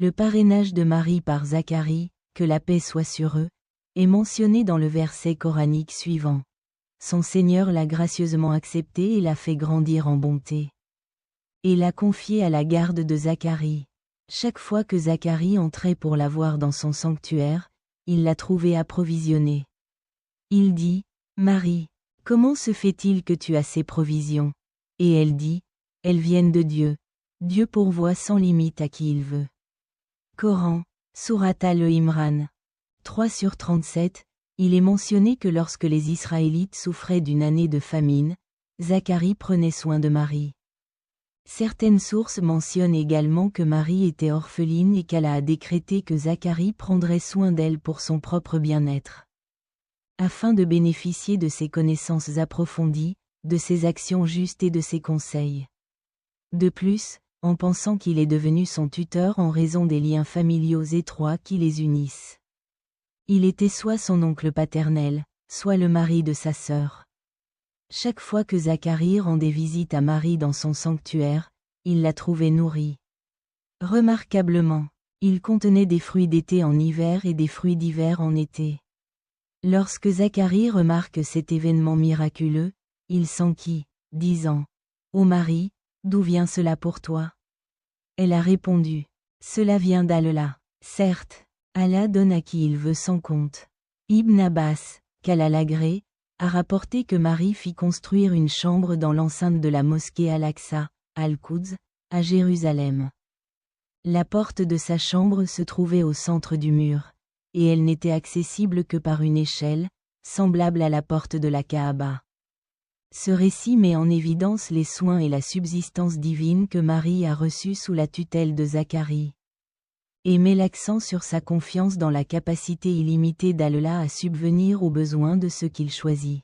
Le parrainage de Marie par Zacharie, que la paix soit sur eux, est mentionné dans le verset coranique suivant. Son Seigneur l'a gracieusement accepté et l'a fait grandir en bonté. Et l'a confié à la garde de Zacharie. Chaque fois que Zacharie entrait pour la voir dans son sanctuaire, il la trouvait approvisionnée. Il dit, « Marie, comment se fait-il que tu as ces provisions ?» Et elle dit, « Elles viennent de Dieu. Dieu pourvoit sans limite à qui il veut. » Coran, Sourate Al-Imran. 3/37, il est mentionné que lorsque les Israélites souffraient d'une année de famine, Zacharie prenait soin de Marie. Certaines sources mentionnent également que Marie était orpheline et qu'Allah a décrété que Zacharie prendrait soin d'elle pour son propre bien-être. Afin de bénéficier de ses connaissances approfondies, de ses actions justes et de ses conseils. De plus, en pensant qu'il est devenu son tuteur en raison des liens familiaux étroits qui les unissent. Il était soit son oncle paternel, soit le mari de sa sœur. Chaque fois que Zacharie rendait visite à Marie dans son sanctuaire, il la trouvait nourrie. Remarquablement, il contenait des fruits d'été en hiver et des fruits d'hiver en été. Lorsque Zacharie remarque cet événement miraculeux, il s'enquit, disant, « Ô Marie, d'où vient cela pour toi ?» Elle a répondu, « Cela vient d'Allah. Certes, Allah donne à qui il veut sans compte. » Ibn Abbas, qu'Allah l'agrée, a rapporté que Marie fit construire une chambre dans l'enceinte de la mosquée Al-Aqsa, Al-Quds, à Jérusalem. La porte de sa chambre se trouvait au centre du mur, et elle n'était accessible que par une échelle, semblable à la porte de la Kaaba. Ce récit met en évidence les soins et la subsistance divine que Marie a reçus sous la tutelle de Zacharie. Et met l'accent sur sa confiance dans la capacité illimitée d'Allah à subvenir aux besoins de ceux qu'il choisit.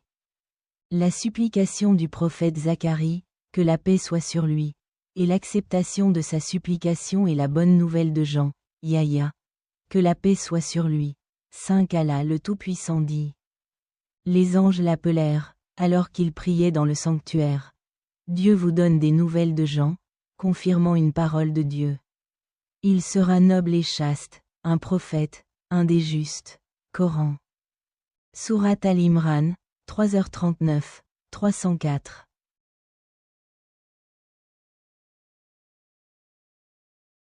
La supplication du prophète Zacharie, que la paix soit sur lui, et l'acceptation de sa supplication et la bonne nouvelle de Jean, Yahya, que la paix soit sur lui. 5 Allah le Tout-Puissant dit. Les anges l'appelèrent, alors qu'il priait dans le sanctuaire. Dieu vous donne des nouvelles de Jean, confirmant une parole de Dieu. Il sera noble et chaste, un prophète, un des justes. Coran. Sourate Al-Imran, 3h39, 304.